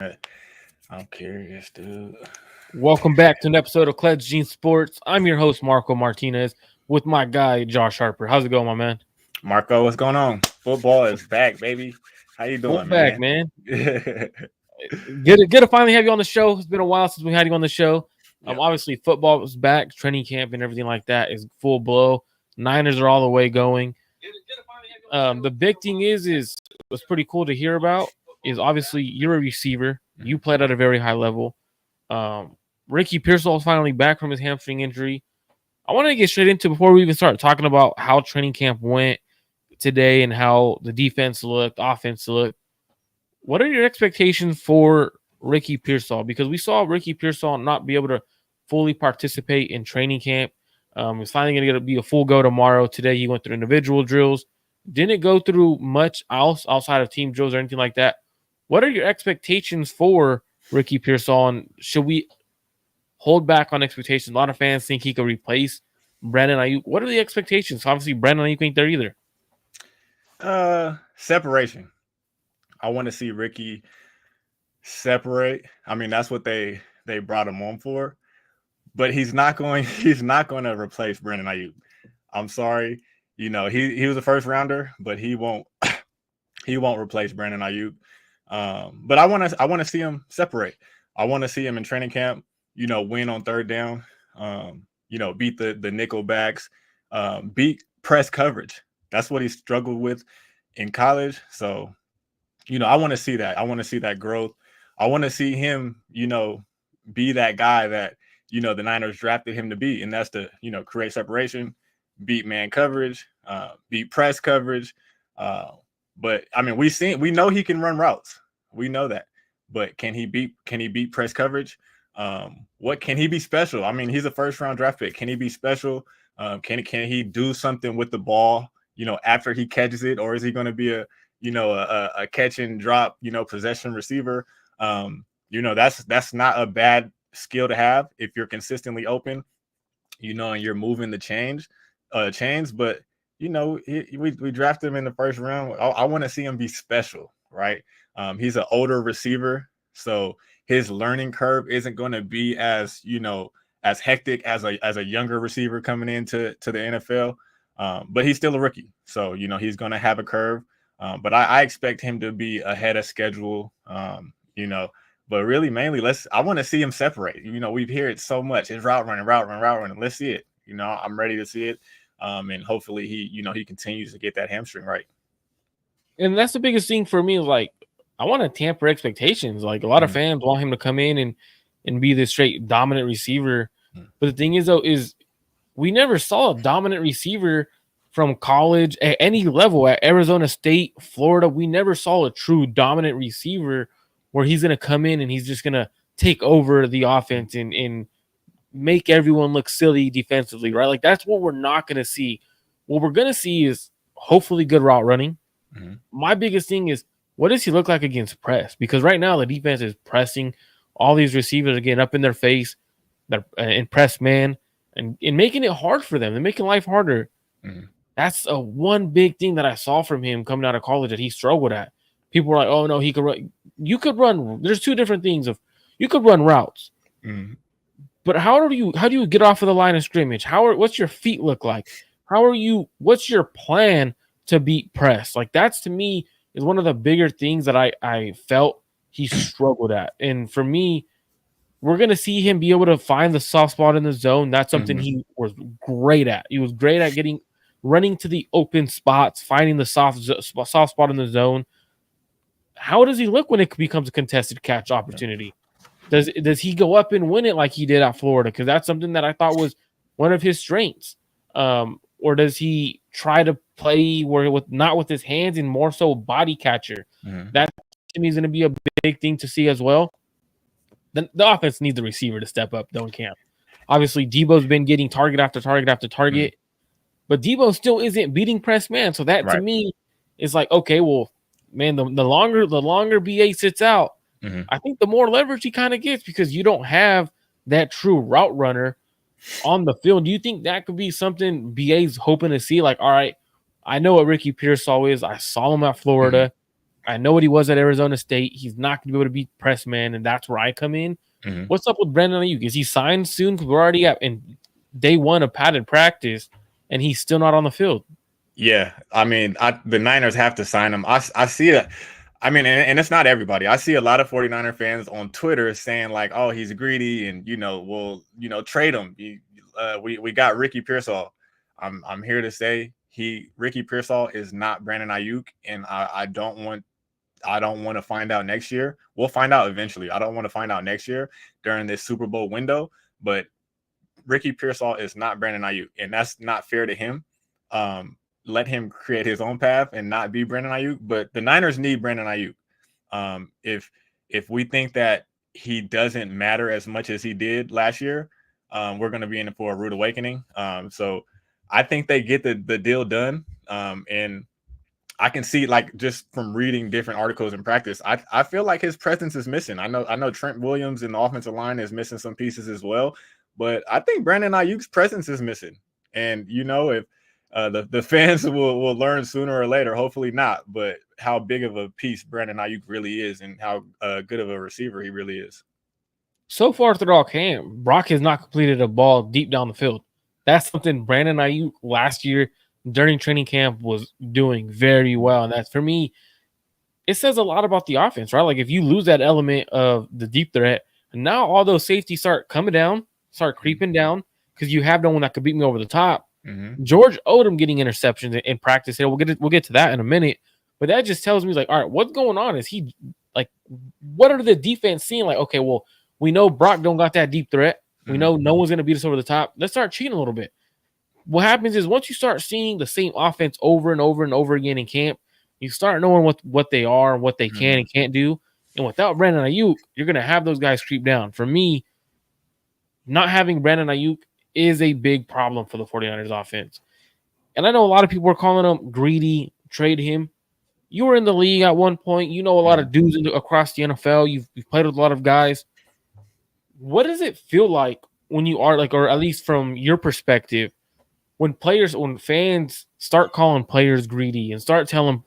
I'm curious, dude. Welcome back to an episode of Cledge Gene Sports. I'm your host, Marco Martinez, with my guy, Josh Harper. How's it going, my man? Marco, what's going on? Football is back, baby. How you Full doing, bag, man? man. Good to finally have you on the show. It's been a while since we had you on the show. Yep. Obviously, football was back. Training camp and everything like that is full blow. Niners are all the way going. The big thing is what's pretty cool to hear about is obviously you're a receiver. You played at a very high level. Ricky Pearsall is finally back from his hamstring injury. I want to get straight into before we even start talking about how training camp went today and how the defense looked, offense looked. What are your expectations for Ricky Pearsall? Because we saw Ricky Pearsall not be able to fully participate in training camp. He's finally going to be a full go tomorrow. Today he went through individual drills. Didn't go through much else outside of team drills or anything like that. What are your expectations for Ricky Pearsall? And should we hold back on expectations? A lot of fans think he could replace Brandon Aiyuk. What are the expectations? Obviously, Brandon Aiyuk ain't there either. Separation. I want to see Ricky separate. I mean, that's what they brought him on for. But he's not going to replace Brandon Aiyuk. I'm sorry. You know, he was a first rounder, but he won't replace Brandon Aiyuk. But I want to see him separate. I want to see him in training camp, you know, win on third down, you know, beat the nickel backs, beat press coverage. That's what he struggled with in college. So, you know, I want to see that. I want to see that growth. I want to see him, you know, be that guy that, you know, the Niners drafted him to be. And that's to, you know, create separation, beat man coverage, beat press coverage. But I mean, we know he can run routes. We know that. But can he beat press coverage? What can he be special? I mean, he's a first round draft pick. Can he be special? Can he do something with the ball, you know, after he catches it, or is he going to be a catch and drop, you know, possession receiver? You know, that's not a bad skill to have if you're consistently open, you know, and you're moving the chains. But you know, we drafted him in the first round. I want to see him be special, right? He's an older receiver, so his learning curve isn't going to be as, you know, as hectic as a younger receiver coming into the NFL. But he's still a rookie, so you know he's going to have a curve. But I expect him to be ahead of schedule. You know, but really mainly I want to see him separate. You know, we've heard it so much. It's route running. Let's see it. You know, I'm ready to see it. And hopefully he continues to get that hamstring right. And that's the biggest thing for me is like, I want to tamper expectations. Like a lot of fans want him to come in and be this straight dominant receiver. But the thing is, though, is we never saw a dominant receiver from college at any level at Arizona State, Florida. We never saw a true dominant receiver where he's going to come in and he's just going to take over the offense and make everyone look silly defensively, right? Like that's what we're not going to see. What we're going to see is hopefully good route running. My biggest thing is, what does he look like against press? Because right now the defense is pressing. All these receivers are getting up in their face, they're in press man, and making it hard for them. They're making life harder. That's one big thing that I saw from him coming out of college that he struggled at. People were like, "Oh no, he could run." You could run. There's two different things of you could run routes, but how do you get off of the line of scrimmage? What's your feet look like? What's your plan to beat press? Like that's to me is one of the bigger things that I felt he struggled at. And for me, we're going to see him be able to find the soft spot in the zone. That's something he was great at. He was great at running to the open spots, finding the soft spot in the zone. How does he look when it becomes a contested catch opportunity? Does he go up and win it like he did at Florida? Because that's something that I thought was one of his strengths. Or does he try to play not with his hands and more so body catcher? That to me is going to be a big thing to see as well. The offense needs the receiver to step up. Don't camp. Obviously, Debo's been getting target after target after target, but Debo still isn't beating press man. So that to me is like, okay, well, man, the longer BA sits out, I think the more leverage he kind of gets because you don't have that true route runner on the field. Do you think that could be something BA's hoping to see? Like, all right, I know what Ricky Pearsall is. I saw him at Florida. I know what he was at Arizona State. He's not going to be able to beat press man, and that's where I come in. Mm-hmm. What's up with Brandon Aiyuk? Is he signed soon? Because we're already in day one of padded practice, and he's still not on the field. Yeah, I mean, the Niners have to sign him. I see it. I mean, and it's not everybody. I see a lot of 49er fans on Twitter saying like, "Oh, he's greedy," and we'll trade him. We got Ricky Pearsall. I'm here to say Ricky Pearsall is not Brandon Aiyuk, and I don't want to find out next year. We'll find out eventually. I don't want to find out next year during this Super Bowl window, but Ricky Pearsall is not Brandon Aiyuk, and that's not fair to him. Let him create his own path and not be Brandon Aiyuk. But the Niners need Brandon Aiyuk. If we think that he doesn't matter as much as he did last year, we're going to be in for a rude awakening. So I think they get the deal done. And I can see, like, just from reading different articles in practice, I feel like his presence is missing. I know Trent Williams in the offensive line is missing some pieces as well, but I think Brandon Ayuk's presence is missing. And if the fans will learn sooner or later, hopefully not, but how big of a piece Brandon Aiyuk really is and how good of a receiver he really is. So far throughout camp, Brock has not completed a ball deep down the field. That's something Brandon Aiyuk last year during training camp was doing very well. And that's, for me, it says a lot about the offense, right? Like, if you lose that element of the deep threat, and now all those safeties start coming down, start creeping down, because you have no one that could beat me over the top. Mm-hmm. George Odom getting interceptions in practice. We'll get to that in a minute. But that just tells me, like, all right, what's going on? Is he, like, what are the defense seeing? Like, okay, well, we know Brock don't got that deep threat. We know no one's going to beat us over the top. Let's start cheating a little bit. What happens is, once you start seeing the same offense over and over and over again in camp, you start knowing what they are, what they can and can't do. And without Brandon Aiyuk, you're going to have those guys creep down. For me, not having Brandon Aiyuk is a big problem for the 49ers offense. And I know a lot of people are calling him greedy, trade him. You were in the league at one point. You know a lot of dudes across the NFL. You've played with a lot of guys. What does it feel like when you are, like, or at least from your perspective, when fans start calling players greedy and start telling,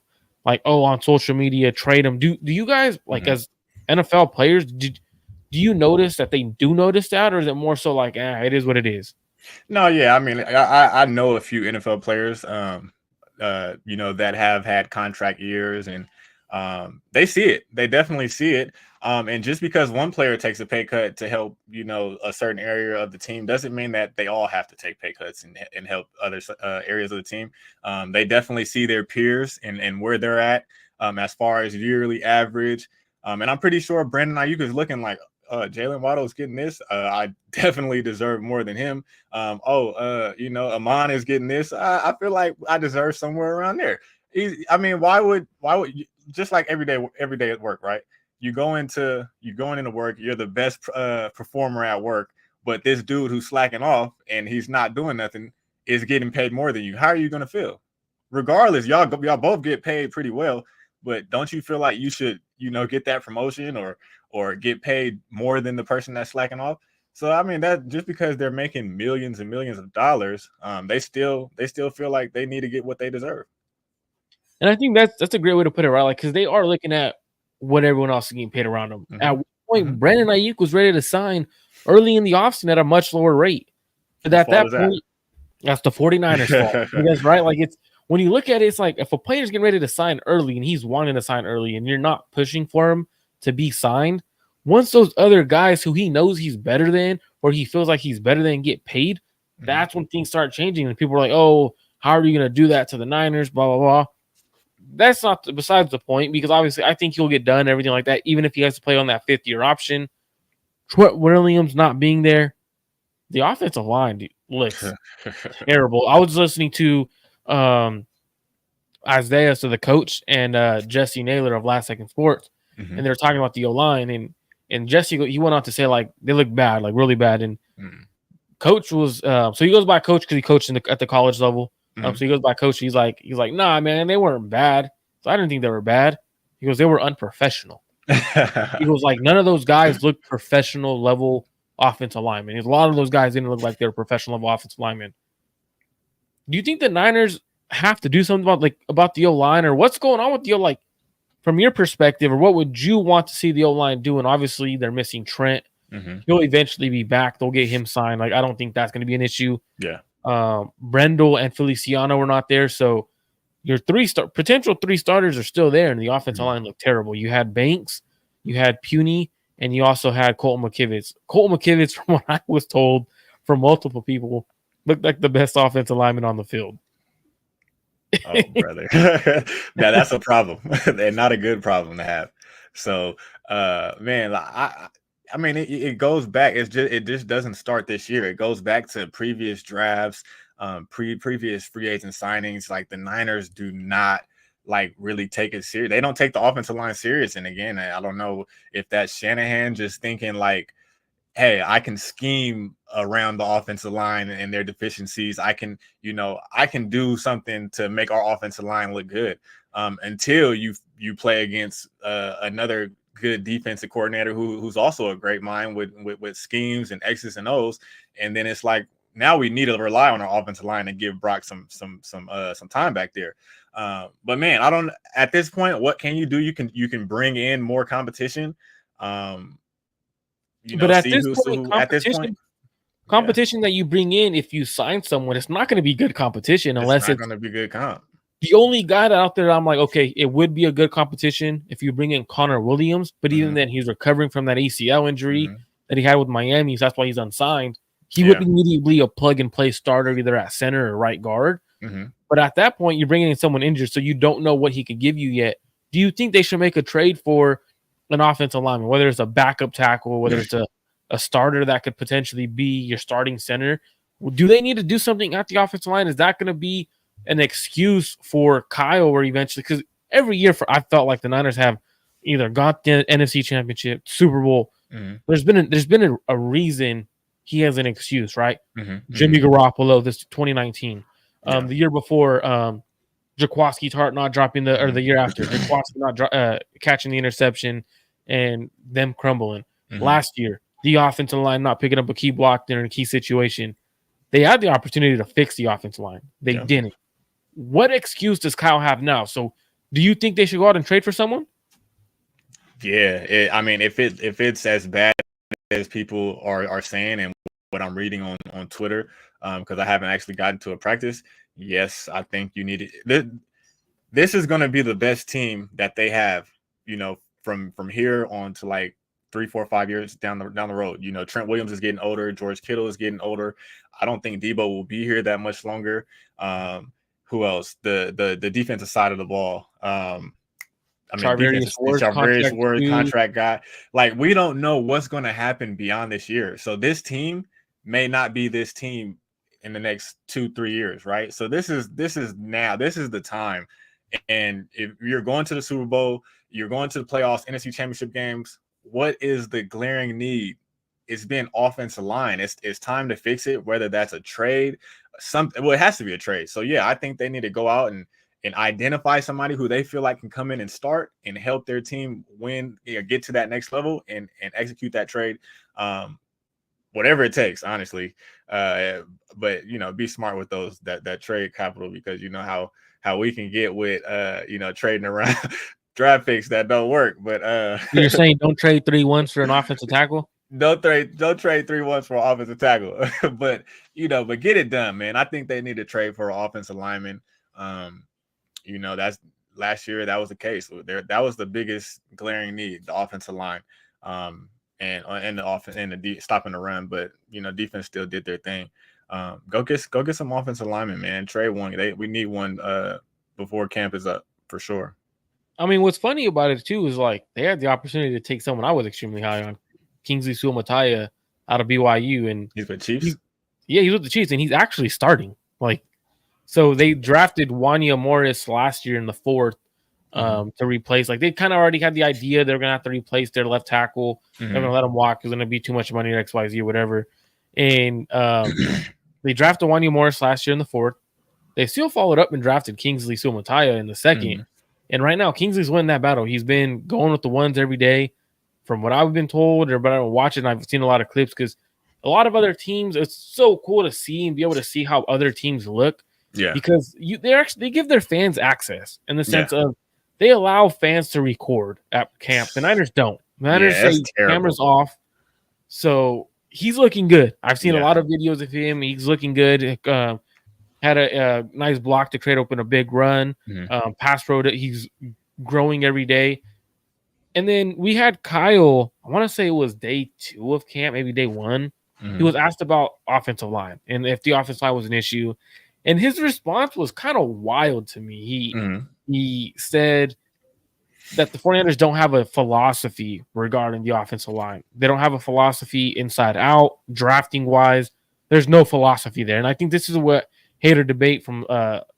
like, oh, on social media, trade them? Do you guys, like, as NFL players, do you notice that they do notice that, or is it more so like, it is what it is? No, yeah. I mean, I know a few NFL players, that have had contract years, and they see it. They definitely see it. And just because one player takes a pay cut to help, a certain area of the team doesn't mean that they all have to take pay cuts and help other areas of the team. They definitely see their peers and where they're at as far as yearly average. And I'm pretty sure Brandon Aiyuk is looking like, Jalen Waddle's getting this. I definitely deserve more than him. Amon is getting this. I feel like I deserve somewhere around there. Why would just like every day at work, right? You're going into work. You're the best performer at work, but this dude who's slacking off and he's not doing nothing is getting paid more than you. How are you going to feel? Regardless, y'all both get paid pretty well, but don't you feel like you should, get that promotion or get paid more than the person that's slacking off? So that just because they're making millions and millions of dollars, they still feel like they need to get what they deserve. And I think that's a great way to put it, right? Like, because they are looking at what everyone else is getting paid around them. Mm-hmm. At one point, Brandon Aiyuk was ready to sign early in the offseason at a much lower rate. But at that point, that's the 49ers' fault. Because, right, like, it's when you look at it, it's like, if a player's getting ready to sign early and he's wanting to sign early and you're not pushing for him to be signed, once those other guys who he knows he's better than or he feels like he's better than get paid, that's when things start changing. And people are like, oh, how are you going to do that to the Niners, blah, blah, blah. That's not besides the point, because obviously I think he'll get done, everything like that, even if he has to play on that fifth-year option. Trent Williams not being there, the offensive line looks terrible. I was listening to Isaiah, so the coach, and Jesse Naylor of Last Second Sports, and they're talking about the O-line, and Jesse, he went on to say, like, they look bad, like really bad, and coach was so he goes by coach because he coached at the college level. So he goes by coach. He's like, nah, man, they weren't bad. So I didn't think they were bad. He goes, they were unprofessional. He goes, like, none of those guys looked professional level offensive linemen. A lot of those guys didn't look like they were professional level offensive linemen. Do you think the Niners have to do something about the O-line, or what's going on with the O? Like, from your perspective, or what would you want to see the O-line do? And obviously, they're missing Trent. He'll eventually be back. They'll get him signed. Like, I don't think that's going to be an issue. Yeah. Brendel and Feliciano were not there, so your potential three starters are still there, and the offensive line looked terrible. You had Banks, you had Puny, and you also had Colton McKivitz. Colton McKivitz, from what I was told from multiple people, looked like the best offensive lineman on the field. Oh, brother. That's a problem, and not a good problem to have. So, man, I mean, it goes back. It just doesn't start this year. It goes back to previous drafts, previous free agent signings. Like, the Niners do not like really take it serious. They don't take the offensive line serious. And again, I don't know if that's Shanahan just thinking like, hey, I can scheme around the offensive line and their deficiencies. I can do something to make our offensive line look good. Until you play against another good defensive coordinator who's also a great mind with schemes and X's and O's, and then it's like, now we need to rely on our offensive line to give Brock some time back there. But man, I don't. At this point, what can you do? You can bring in more competition. But at this point, competition that you bring in, if you sign someone, it's not going to be good competition unless it's going to be good comp. The only guy out there I'm like, okay, it would be a good competition if you bring in Connor Williams, but even then, he's recovering from that ACL injury that he had with Miami, so that's why he's unsigned. He would immediately be a plug-and-play starter either at center or right guard. But at that point, you're bringing in someone injured, so you don't know what he could give you yet. Do you think they should make a trade for an offensive lineman, whether it's a backup tackle, whether it's a starter that could potentially be your starting center? Do they need to do something at the offensive line? Is that going to be an excuse for Kyle or eventually? Because every year I felt like the Niners have either got the NFC Championship, Super Bowl. There's been a reason he has an excuse, right? Jimmy Garoppolo, this 2019. The year before, Jaquaski Tart not dropping the year after, Jaquaski not catching the interception and them crumbling. Last year, the offensive line not picking up a key block in a key situation. They had the opportunity to fix the offensive line. They didn't. What excuse does Kyle have now? So do you think they should go out and trade for someone? Yeah. I mean, if it's as bad as people are saying and what I'm reading on Twitter, because I haven't actually gotten to a practice, yes, I think you need it. This is going to be the best team that they have, from here on to like 3, 4, 5 years down the road. Trent Williams is getting older. George Kittle is getting older. I don't think Debo will be here that much longer. Who else? The defensive side of the ball. Charvarius Ward contract guy. Like, we don't know what's going to happen beyond this year. So this team may not be this team in the next 2-3 years, right? So this is now. This is the time. And if you're going to the Super Bowl, you're going to the playoffs, NFC Championship games, what is the glaring need? It's been offensive line. It's time to fix it, whether that's a trade, something. Well, it has to be a trade. So, yeah, I think they need to go out and identify somebody who they feel like can come in and start and help their team win, get to that next level and execute that trade. Whatever it takes, honestly. But, be smart with that trade capital, because you know how we can get with, trading around draft picks that don't work. But you're saying don't trade 3 1s for an offensive tackle? Don't trade 3 1s for an offensive tackle. but get it done, man. I think they need to trade for an offensive lineman. That's last year. That was the case. That was the biggest glaring need, the offensive line, and the offense and the stopping the run. But defense still did their thing. Go get some offensive linemen, man. Trade one. We need one before camp is up for sure. I mean, what's funny about it too is like they had the opportunity to take someone I was extremely high on, Kingsley Suamataia out of BYU, and he's with Chiefs. He's with the Chiefs, and he's actually starting. So they drafted Wanya Morris last year in the 4th to replace. Like, they kind of already had the idea they're gonna have to replace their left tackle. They're gonna let him walk. It's gonna be too much money or XYZ or whatever. And they drafted Wanya Morris last year in the 4th. They still followed up and drafted Kingsley Suamataia in the 2nd. And right now, Kingsley's winning that battle. He's been going with the ones every day, from what I've been told, but I don't watch it. And I've seen a lot of clips because a lot of other teams, it's so cool to see and be able to see how other teams look. Yeah, because they give their fans access in the sense of they allow fans to record at camp. The Niners don't. The Niners Yeah, that's say terrible. cameras off. So he's looking good. I've seen a Yeah. lot of videos of him. He's looking good. Had a nice block to create open a big run. Pass pro. He's growing every day. And then we had Kyle, I want to say it was day 2 of camp, maybe day 1. He was asked about offensive line and if the offensive line was an issue. And his response was kind of wild to me. He said that the 49ers don't have a philosophy regarding the offensive line. They don't have a philosophy inside out, drafting wise. There's no philosophy there. And I think this is what Hater Debate from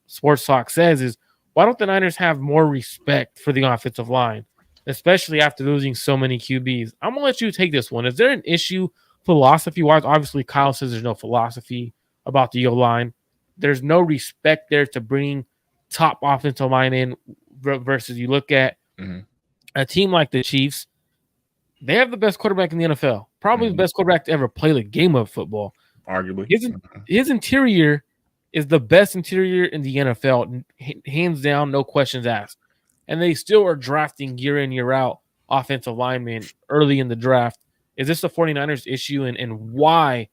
Sports Talk says is, why don't the Niners have more respect for the offensive line, especially after losing so many QBs? I'm going to let you take this one. Is there an issue philosophy-wise? Obviously, Kyle says there's no philosophy about the O-line. There's no respect there to bring top offensive line in versus you look at a team like the Chiefs. They have the best quarterback in the NFL, probably the best quarterback to ever play the game of football. Arguably. His interior is the best interior in the NFL, hands down, no questions asked. And they still are drafting year in, year out offensive linemen early in the draft. Is this the 49ers issue, and why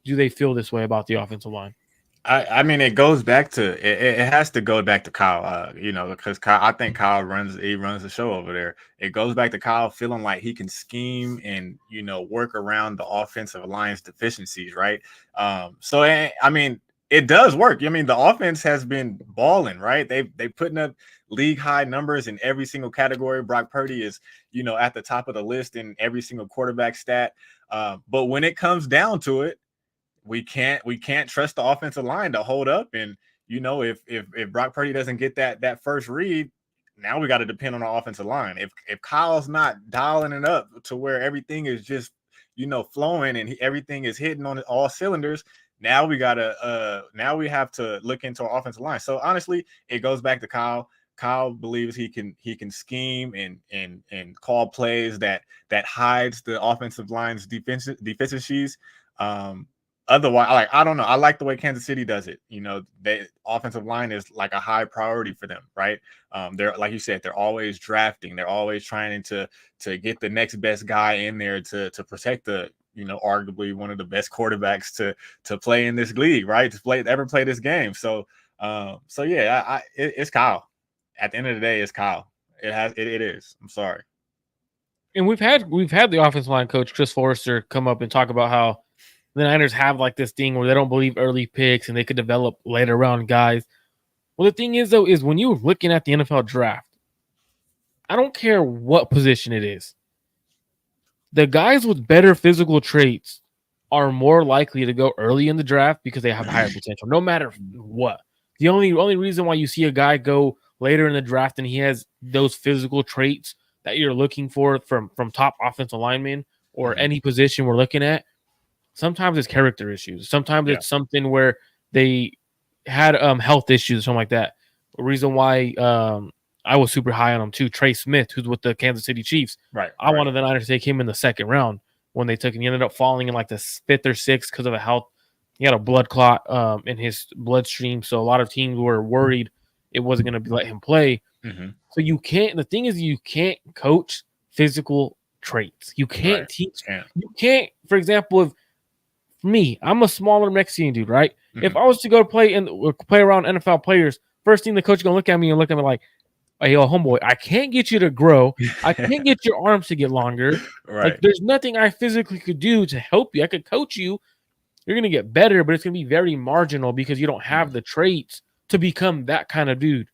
do they feel this way about the offensive line? I mean, it goes back to it has to go back to Kyle, because I think Kyle runs the show over there. It goes back to Kyle feeling like he can scheme and work around the offensive line's deficiencies, right? So I mean, it does work. I mean, the offense has been balling, right? They putting up league high numbers in every single category. Brock Purdy is at the top of the list in every single quarterback stat. But when it comes down to it, we can't trust the offensive line to hold up. And if Brock Purdy doesn't get that first read, now we got to depend on our offensive line. If Kyle's not dialing it up to where everything is just flowing and everything is hitting on all cylinders, now we have to look into our offensive line. So honestly, it goes back to Kyle. Kyle believes he can scheme and call plays that hides the offensive line's deficiencies. Otherwise, I don't know. I like the way Kansas City does it. The offensive line is like a high priority for them, right? They're, like you said, they're always drafting. They're always trying to get the next best guy in there to protect the arguably one of the best quarterbacks to play in this league, right? To ever play this game. So yeah, it's Kyle. At the end of the day, it's Kyle. It is. I'm sorry. And we've had the offensive line coach Chris Forrester come up and talk about how the Niners have like this thing where they don't believe early picks and they could develop later round guys. Well, the thing is, though, is when you're looking at the NFL draft, I don't care what position it is. The guys with better physical traits are more likely to go early in the draft because they have higher potential, no matter what. The only reason why you see a guy go later in the draft and he has those physical traits that you're looking for from top offensive linemen or any position we're looking at, sometimes it's character issues. Sometimes it's something where they had health issues or something like that. A reason why I was super high on him too, Trey Smith, who's with the Kansas City Chiefs. Right. I wanted the Niners to take him in the second round when they took him. He ended up falling in like the 5th or 6th because of a health. He had a blood clot in his bloodstream. So a lot of teams were worried it wasn't going to let him play. So you can't, the thing is, you can't coach physical traits. You can't teach. You can't, for example, if me, I'm a smaller Mexican dude, right? If I was to go play around NFL players, first thing the coach is going to look at me and look at me like, hey, yo, homeboy, I can't get you to grow. I can't get your arms to get longer. Right. Like, there's nothing I physically could do to help you. I could coach you. You're going to get better, but it's going to be very marginal because you don't have the traits to become that kind of dude.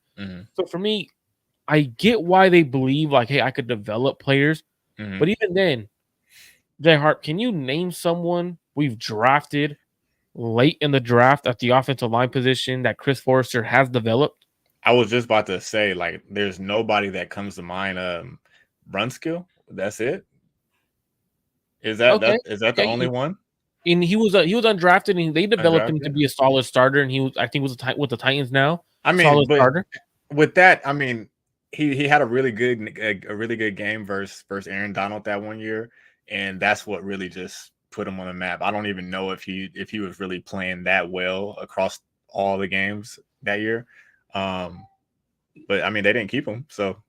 So for me, I get why they believe like, hey, I could develop players. But even then, Jay Harp, can you name someone we've drafted late in the draft at the offensive line position that Chris Forrester has developed? I was just about to say, like, there's nobody that comes to mind. Brunskill, that's it. Is that the only one? And he was undrafted, and they developed him to be a solid starter. And I think was with the Titans now. I mean, solid starter. With that, I mean, he had a really good game versus Aaron Donald that one year, and that's what really just put him on the map. I don't even know if he was really playing that well across all the games that year. But I mean, they didn't keep him, so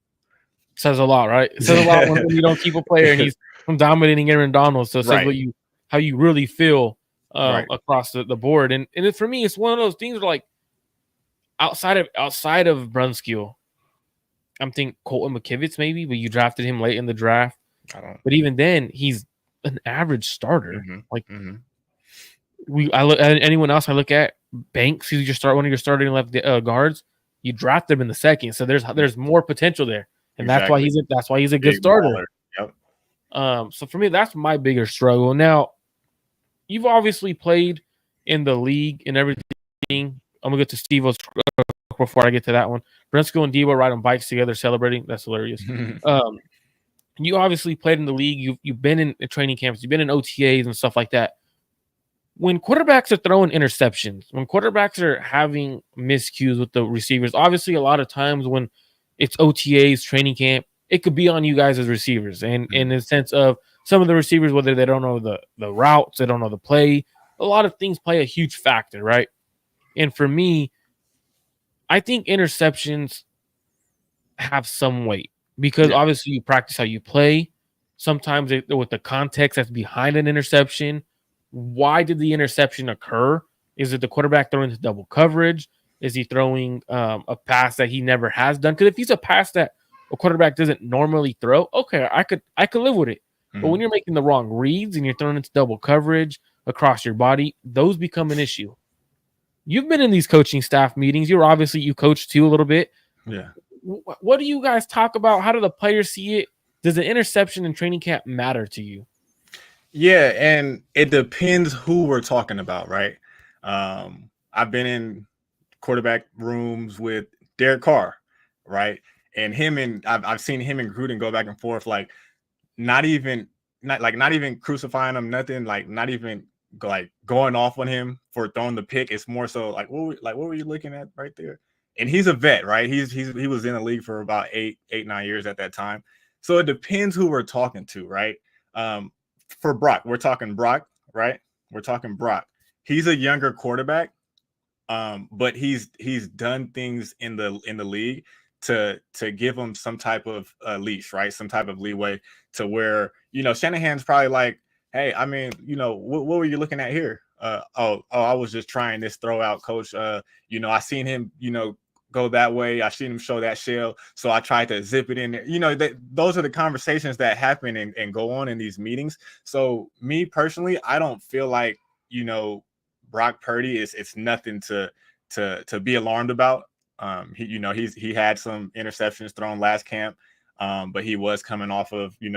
says a lot, right? It says a lot when you don't keep a player and he's dominating Aaron Donald. So it says how you really feel across the board. And for me, it's one of those things where, like, outside of Brunskill, I'm thinking Colton McKivitz maybe, but you drafted him late in the draft. But even then, he's an average starter. I look at anyone else. I look at Banks, who's one of your starting left guards. You draft them in the second, so there's more potential there, and that's why he's a good starter. Yep. So for me, that's my bigger struggle. Now, you've obviously played in the league and everything. I'm gonna get to Steve-O's before I get to that one. Brunskill and Debo ride on bikes together celebrating. That's hilarious. You obviously played in the league. You've been in training camps. You've been in OTAs and stuff like that. When quarterbacks are throwing interceptions, when quarterbacks are having miscues with the receivers, obviously a lot of times when it's OTAs, training camp, it could be on you guys as receivers. And in the sense of some of the receivers, whether they don't know the routes, they don't know the play, a lot of things play a huge factor, right? And for me, I think interceptions have some weight because obviously you practice how you play. Sometimes with the context that's behind an interception, why did the interception occur? Is it the quarterback throwing into double coverage? Is he throwing a pass that he never has done? Because if he's a pass that a quarterback doesn't normally throw, okay, I could live with it. But when you're making the wrong reads and you're throwing into double coverage across your body, those become an issue. You've been in these coaching staff meetings. You coach too a little bit. Yeah. What do you guys talk about? How do the players see it? Does the interception in training camp matter to you? Yeah, and it depends who we're talking about, right? I've been in quarterback rooms with Derek Carr, right? And I've seen him and Gruden go back and forth, like not even crucifying him, nothing, like not even like going off on him for throwing the pick. It's more so like what were you looking at right there? And he's a vet, right? He was in the league for about 9 years at that time. So it depends who we're talking to, right? For Brock, we're talking Brock, right? We're talking Brock. He's a younger quarterback, but he's done things in the league to give him some type of leash, right? Some type of leeway to where, Shanahan's probably like, hey, I mean, what were you looking at here? I was just trying this throw out, coach. I seen him, go that way. I seen him show that shell, so I tried to zip it in there. Those are the conversations that happen and go on in these meetings. So me personally, I don't feel like Brock Purdy it's nothing to be alarmed about. He had some interceptions thrown last camp, but he was coming off of the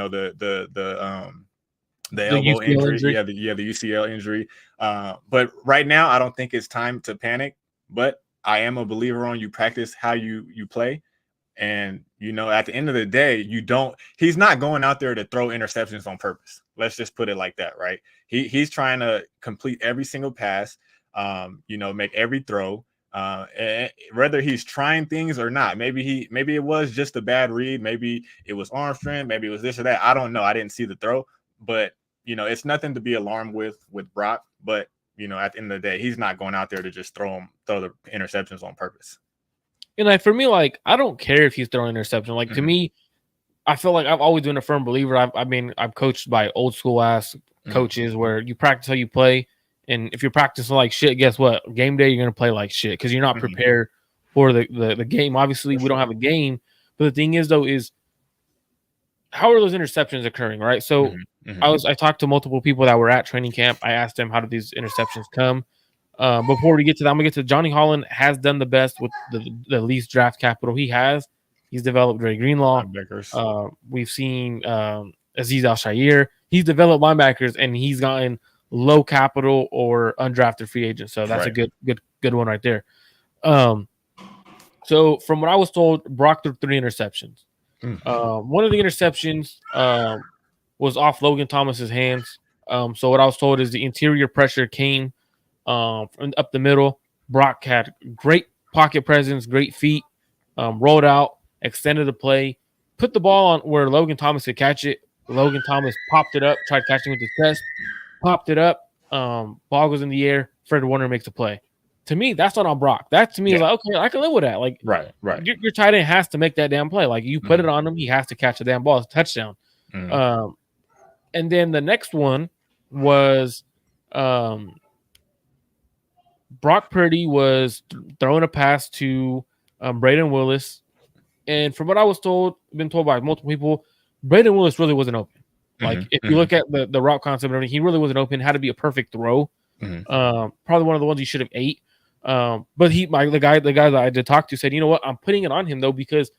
elbow injury. Yeah, the UCL injury. But right now, I don't think it's time to panic. But I am a believer on you practice how you play. And, at the end of the day, he's not going out there to throw interceptions on purpose. Let's just put it like that, right? He's trying to complete every single pass, make every throw, whether he's trying things or not. Maybe it was just a bad read. Maybe it was arm strength. Maybe it was this or that. I don't know. I didn't see the throw, but it's nothing to be alarmed with Brock, but at the end of the day, he's not going out there to just throw the interceptions on purpose. And for me, I don't care if he's throwing interception. To me, I feel like I've always been a firm believer. I've coached by old school ass coaches where you practice how you play, and if you're practicing like shit, guess what? Game day, you're gonna play like shit because you're not prepared for the game. Obviously, we don't have a game, but the thing is, though, is how are those interceptions occurring, right? So I talked to multiple people that were at training camp. I asked them, how did these interceptions come? Before we get to that, I'm going to get to Johnny Holland has done the best with the least draft capital he has. He's developed Dre Greenlaw. We've seen Aziz Al-Shaair. He's developed linebackers, and he's gotten low capital or undrafted free agents. So that's a good one right there. So from what I was told, Brock threw 3 interceptions. One of the interceptions was off Logan Thomas's hands. So what I was told is the interior pressure came from up the middle. Brock had great pocket presence, great feet, rolled out, extended the play, put the ball on where Logan Thomas could catch it. Logan Thomas popped it up, tried catching with his chest, popped it up. Ball goes in the air. Fred Warner makes a play. to me, that's not on Brock. That to me is like, okay, I can live with that. Like, right. Your tight end has to make that damn play. Like, you put it on him, he has to catch the damn ball. It's a touchdown. And then the next one was Brock Purdy was throwing a pass to Brandon Willis. And from what I was been told by multiple people, Brandon Willis really wasn't open. Like, if you look at the route concept and everything, he really wasn't open. Had to be a perfect throw. Probably one of the ones he should have ate. But the guy that I did talk to said, you know what, I'm putting it on him though because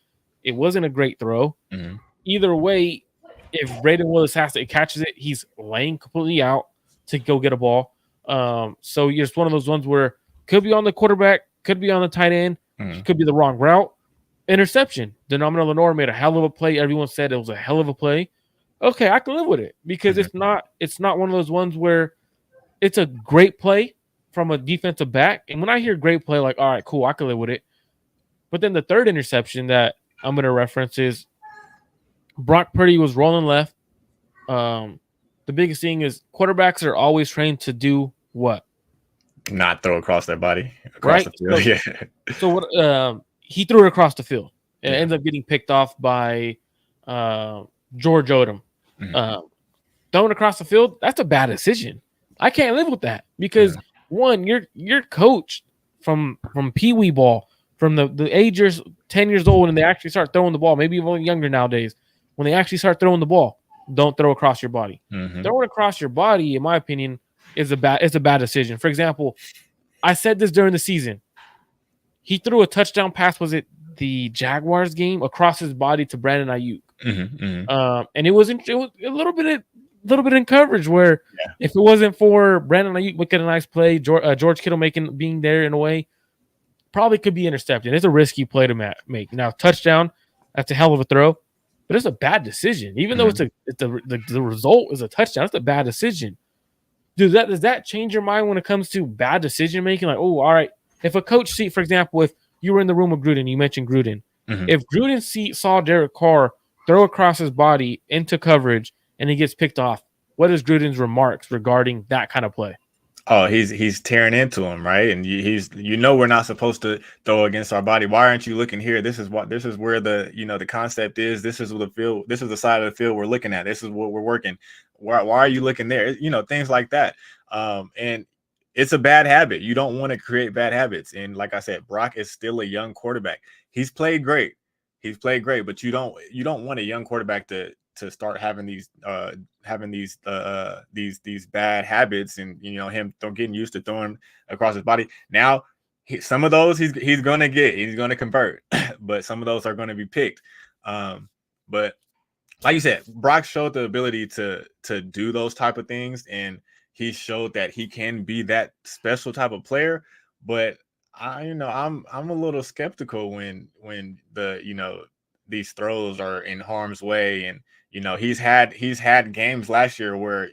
it wasn't a great throw. Either way, if Brandon Willis catches it, he's laying completely out to go get a ball. So it's one of those ones where could be on the quarterback, could be on the tight end, could be the wrong route. Interception. Denominator Lenore made a hell of a play. Everyone said it was a hell of a play. Okay, I can live with it because it's not one of those ones where it's a great play from a defensive back. And when I hear great play, like, all right, cool, I can live with it. But then the third interception that I'm going to reference is Brock Purdy was rolling left. The biggest thing is quarterbacks are always trained to do what? Not throw across their body. Across the field. So what? He threw it across the field. It ends up getting picked off by George Odom. Throwing across the field, that's a bad decision. I can't live with that because one, you're coached from Pee Wee ball, from the age you're 10 years old, and they actually start throwing the ball. Maybe even younger nowadays. When they actually start throwing the ball, don't throw across your body. Throwing across your body, in my opinion, is a bad decision. For example, I said this during the season. He threw a touchdown pass. Was it the Jaguars game across his body to Brandon Aiyuk? And it was a little bit in coverage where if it wasn't for Brandon Aiyuk making a nice play, George Kittle being there in a way, probably could be intercepted. It's a risky play to make. Now, touchdown, that's a hell of a throw, but it's a bad decision. Even though the result is a touchdown, it's a bad decision. Does that change your mind when it comes to bad decision making? Like, oh, all right. If a coach for example, if you were in the room with Gruden, you mentioned Gruden. If Gruden saw Derek Carr throw across his body into coverage and he gets picked off, what is Gruden's remarks regarding that kind of play? Oh, he's tearing into him, right? And we're not supposed to throw against our body. Why aren't you looking here? This is where the concept is. This is the field. This is the side of the field we're looking at. This is what we're working. Why are you looking there? Things like that. And it's a bad habit. You don't want to create bad habits. And like I said, Brock is still a young quarterback. He's played great, but you don't want a young quarterback to start having these bad habits and him getting used to throwing across his body. Now, some of those he's going to convert, but some of those are going to be picked. But like you said, Brock showed the ability to do those type of things, and he showed that he can be that special type of player. But I'm a little skeptical when these throws are in harm's way, and he's had games last year where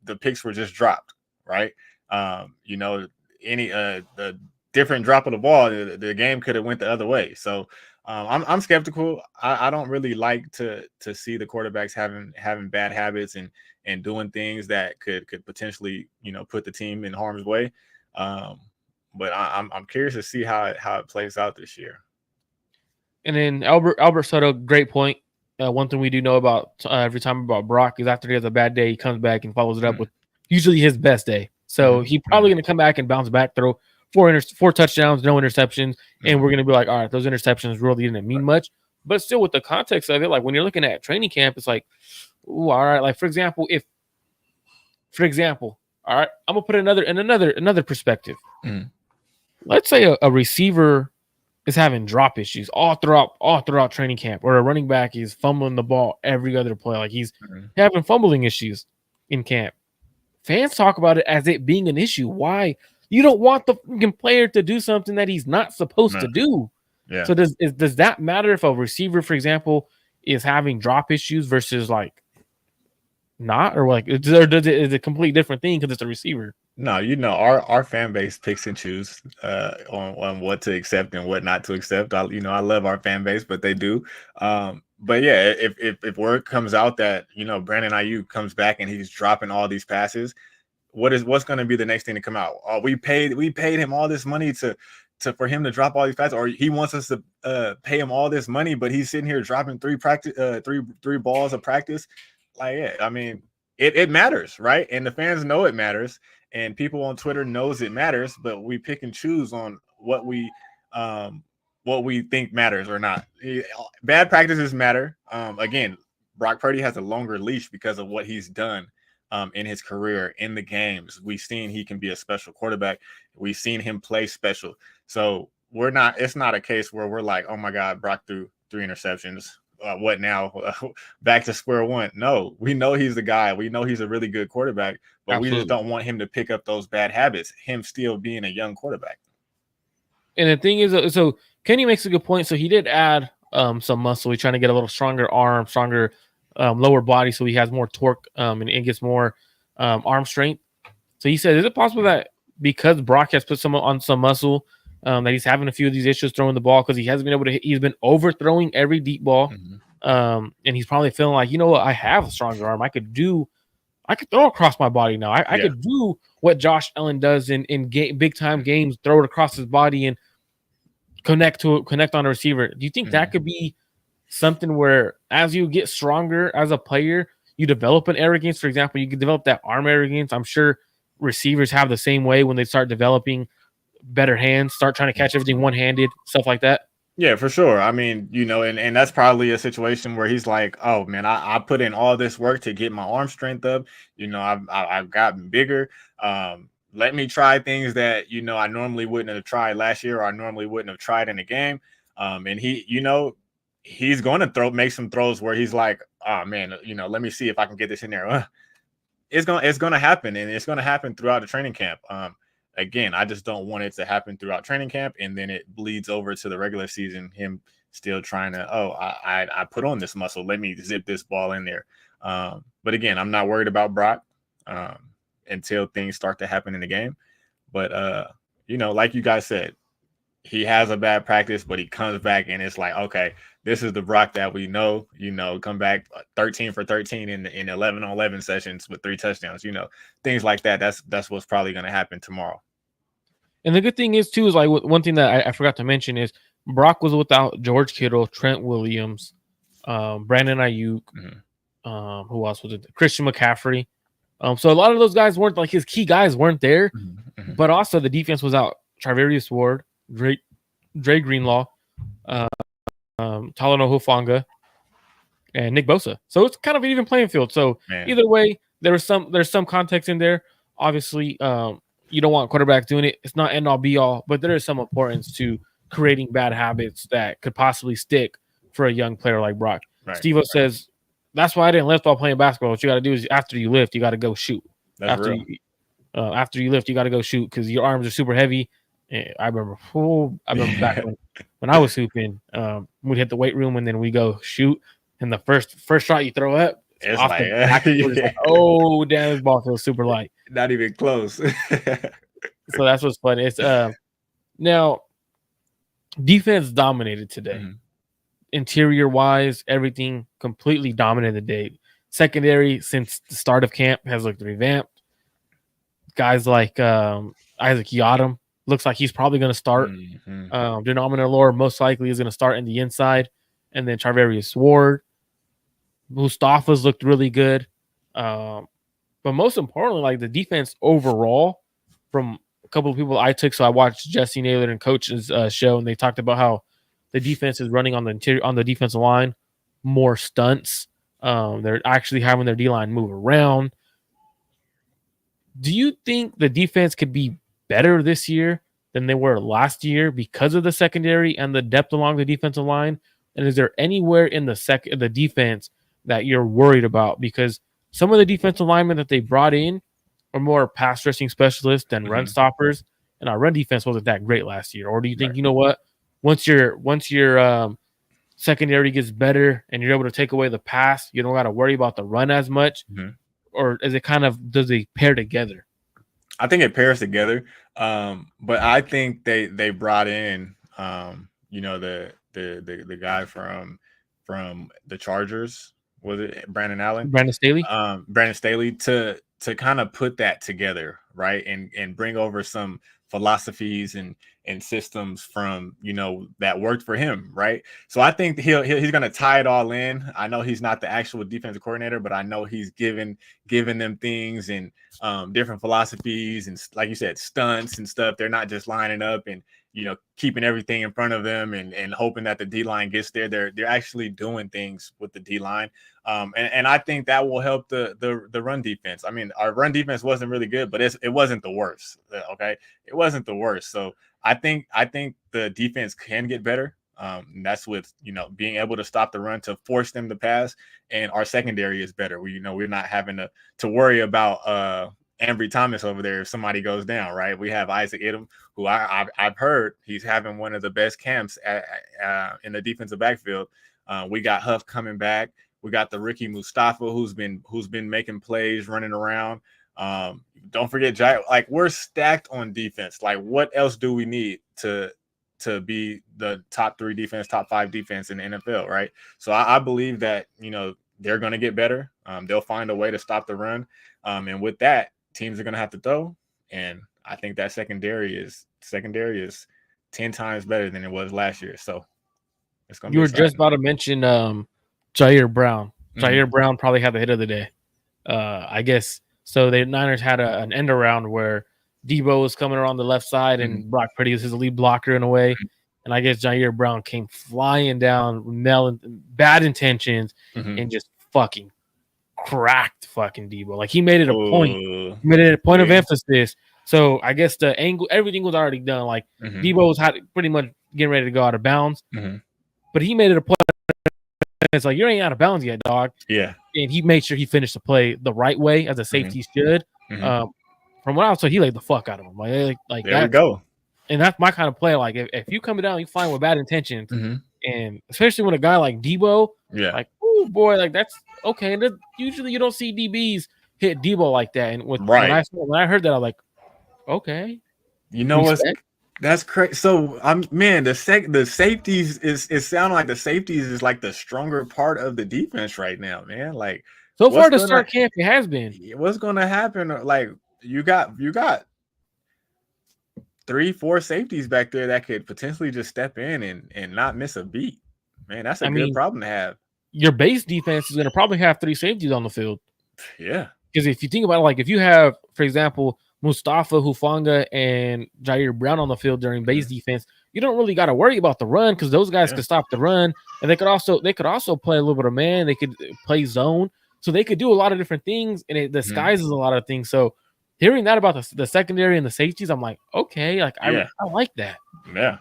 the picks were just dropped, right? Any the different drop of the ball, the game could have went the other way. So I'm skeptical. I don't really like to see the quarterbacks having bad habits and doing things that could potentially put the team in harm's way. But I'm curious to see how it plays out this year. And then Albert Soto, great point. One thing we do know about every time about Brock is after he has a bad day, he comes back and follows it up with usually his best day. So he's probably going to come back and bounce back, throw four touchdowns, no interceptions, and we're going to be like, all right, those interceptions really didn't mean much. But still, with the context of it, like when you're looking at training camp, it's like, ooh, all right. Like for example, all right, I'm gonna put another perspective. Let's say a receiver is having drop issues all throughout training camp, or a running back is fumbling the ball every other play, like he's having fumbling issues in camp. Fans talk about it as it being an issue. Why? You don't want the player to do something that he's not supposed to do. Yeah. So does that matter if a receiver, for example, is having drop issues versus like not, or like is it a completely different thing because it's a receiver? No, our fan base picks and choose on what to accept and what not to accept. I love our fan base, but they do. But yeah, if word comes out that Brandon Aiyuk comes back and he's dropping all these passes, what's going to be the next thing to come out? We paid him all this money for him to drop all these passes, or he wants us to pay him all this money, but he's sitting here dropping three balls of practice. Like, yeah, I mean, it matters, right? And the fans know it matters, and people on Twitter knows it matters, but we pick and choose on what we think matters or not. Bad practices matter. Again, Brock Purdy has a longer leash because of what he's done in his career in the games. We've seen he can be a special quarterback. We've seen him play special. So it's not a case where we're like, oh my God, Brock threw 3 interceptions. What now? Back to square one. No, we know he's the guy. We know he's a really good quarterback, but we just don't want him to pick up those bad habits, him still being a young quarterback. And the thing is, so Kenny makes a good point. So he did add some muscle. He's trying to get a little stronger arm, stronger lower body, so he has more torque and gets more arm strength. So he said, is it possible that because Brock has put on some muscle, that he's having a few of these issues throwing the ball because he hasn't been able to he's been overthrowing every deep ball. And he's probably feeling like, you know what, I have a stronger arm. I could throw across my body now. I could do what Josh Allen does in big time games, throw it across his body and connect on a receiver. Do you think that could be something where as you get stronger as a player, you develop an arrogance? For example, you could develop that arm arrogance. I'm sure receivers have the same way when they start developing better hands, start trying to catch everything one-handed, stuff like that. Yeah, for sure. I mean, and that's probably a situation where he's like, oh man, I put in all this work to get my arm strength up. I've gotten bigger. Let me try things that, I normally wouldn't have tried last year, or I normally wouldn't have tried in a game. And he's going to make some throws where he's like, oh man, let me see if I can get this in there. It's going to happen, and it's going to happen throughout the training camp. Again, I just don't want it to happen throughout training camp, and then it bleeds over to the regular season, him still trying to, I put on this muscle, let me zip this ball in there. But again, I'm not worried about Brock until things start to happen in the game. But, like you guys said, he has a bad practice, but he comes back and it's like, okay, this is the Brock that we know, come back 13 for 13 in 11-on-11 sessions with 3 touchdowns, things like that. That's what's probably going to happen tomorrow. And the good thing is too, is like one thing that I forgot to mention is Brock was without George Kittle, Trent Williams, Brandon Aiyuk, who else was it? Christian McCaffrey. So a lot of those guys weren't, like, his key guys weren't there, but also the defense was out. Charvarius Ward, Dre Greenlaw, Talanoa Hufanga, and Nick Bosa. So it's kind of an even playing field. So either way, there's some context in there. Obviously, you don't want quarterbacks doing it. It's not end all be all, but there is some importance to creating bad habits that could possibly stick for a young player like Brock. Right, Steve-O says, that's why I didn't lift while playing basketball. What you got to do is after you lift, you got to go shoot. After you lift, you got to go shoot because your arms are super heavy. And I remember back when I was hooping, we'd hit the weight room and then we go shoot. And the first shot you throw up, it's like, oh, damn, this ball feels super light. Not even close. So that's what's fun. It's now defense dominated today. Interior wise, everything completely dominated the day. Secondary, since the start of camp, has looked revamped. Guys like Isaac Yiadom looks like he's probably going to start. Denominator Lore most likely is going to start in the inside, and then Charvarius Ward. Mustafa's looked really good. But most importantly, like the defense overall, from a couple of people I took. So I watched Jesse Naylor and Coach's show, and they talked about how the defense is running on the defensive line more stunts. They're actually having their D-line move around. Do you think the defense could be better this year than they were last year because of the secondary and the depth along the defensive line? And is there anywhere in the defense that you're worried about? Because some of the defensive linemen that they brought in are more pass rushing specialists than run stoppers, and our run defense wasn't that great last year. Or do you think, you know what, once your secondary gets better and you're able to take away the pass, you don't got to worry about the run as much? Or is it does it pair together? I think it pairs together. But I think they brought in the guy from the Chargers. Was it Brandon Allen? Brandon Staley? Brandon Staley to kind of put that together, right, and bring over some philosophies and systems from, you know, that worked for him, right? So I think he's going to tie it all in. I know he's not the actual defensive coordinator, but I know he's giving them things and different philosophies and, like you said, stunts and stuff. They're not just lining up and, you know, keeping everything in front of them and hoping that the D line gets there. They're actually doing things with the D line, and I think that will help the run defense. I mean, our run defense wasn't really good, but it wasn't the worst. Okay, it wasn't the worst. So I think the defense can get better. And that's with, you know, being able to stop the run to force them to pass, and our secondary is better. We're not having to worry about Ambry Thomas over there if somebody goes down, right? We have Isaac Idom, who I've heard he's having one of the best camps in the defensive backfield. We got Huff coming back. We got the Ricky Mustafa who's been making plays, running around. Don't forget, like, we're stacked on defense. Like, what else do we need to be the top 3 defense, top 5 defense in the NFL, right? So I believe that, you know, they're going to get better. They'll find a way to stop the run. And with that, teams are going to have to throw. And I think that secondary is 10 times better than it was last year. So it's going to be You were exciting. just about to mention Jair Brown. Jair Brown probably had the hit of the day. I guess. So the Niners had an end around where Debo was coming around the left side and Brock Purdy was his lead blocker in a way. And I guess Jair Brown came flying down, bad intentions, and just fucking cracked fucking Debo. Like, he made it a point. He made it a point of emphasis. So I guess the angle, everything was already done. Like, Debo was pretty much getting ready to go out of bounds. But he made it a point. It's like, you ain't out of bounds yet, dog. Yeah. And he made sure he finished the play the right way, as a safety should. From what I was told, he laid the fuck out of him. Like there we go. And that's my kind of play. Like, if you come down, you flying with bad intentions, and especially when a guy like Debo, like, oh boy, like, that's okay. And usually you don't see DBs hit Debo like that. And when I heard that, I was like, okay, you know what? That's crazy. So the safeties is sounding like the safeties is like the stronger part of the defense right now, man. Like, so far to start camp, it has been. What's going to happen? Like, you got 3-4 safeties back there that could potentially just step in and not miss a beat. Man, that's a good problem to have. Your base defense is going to probably have 3 safeties on the field. Yeah. Because if you think about it, like, if you have, for example, Mustafa, Hufanga, and Jair Brown on the field during base defense, you don't really got to worry about the run, because those guys could stop the run, and they could also play a little bit of man. They could play zone, so they could do a lot of different things, and it disguises a lot of things. So hearing that about the secondary and the safeties, I'm like, okay, like, I like that. Yeah,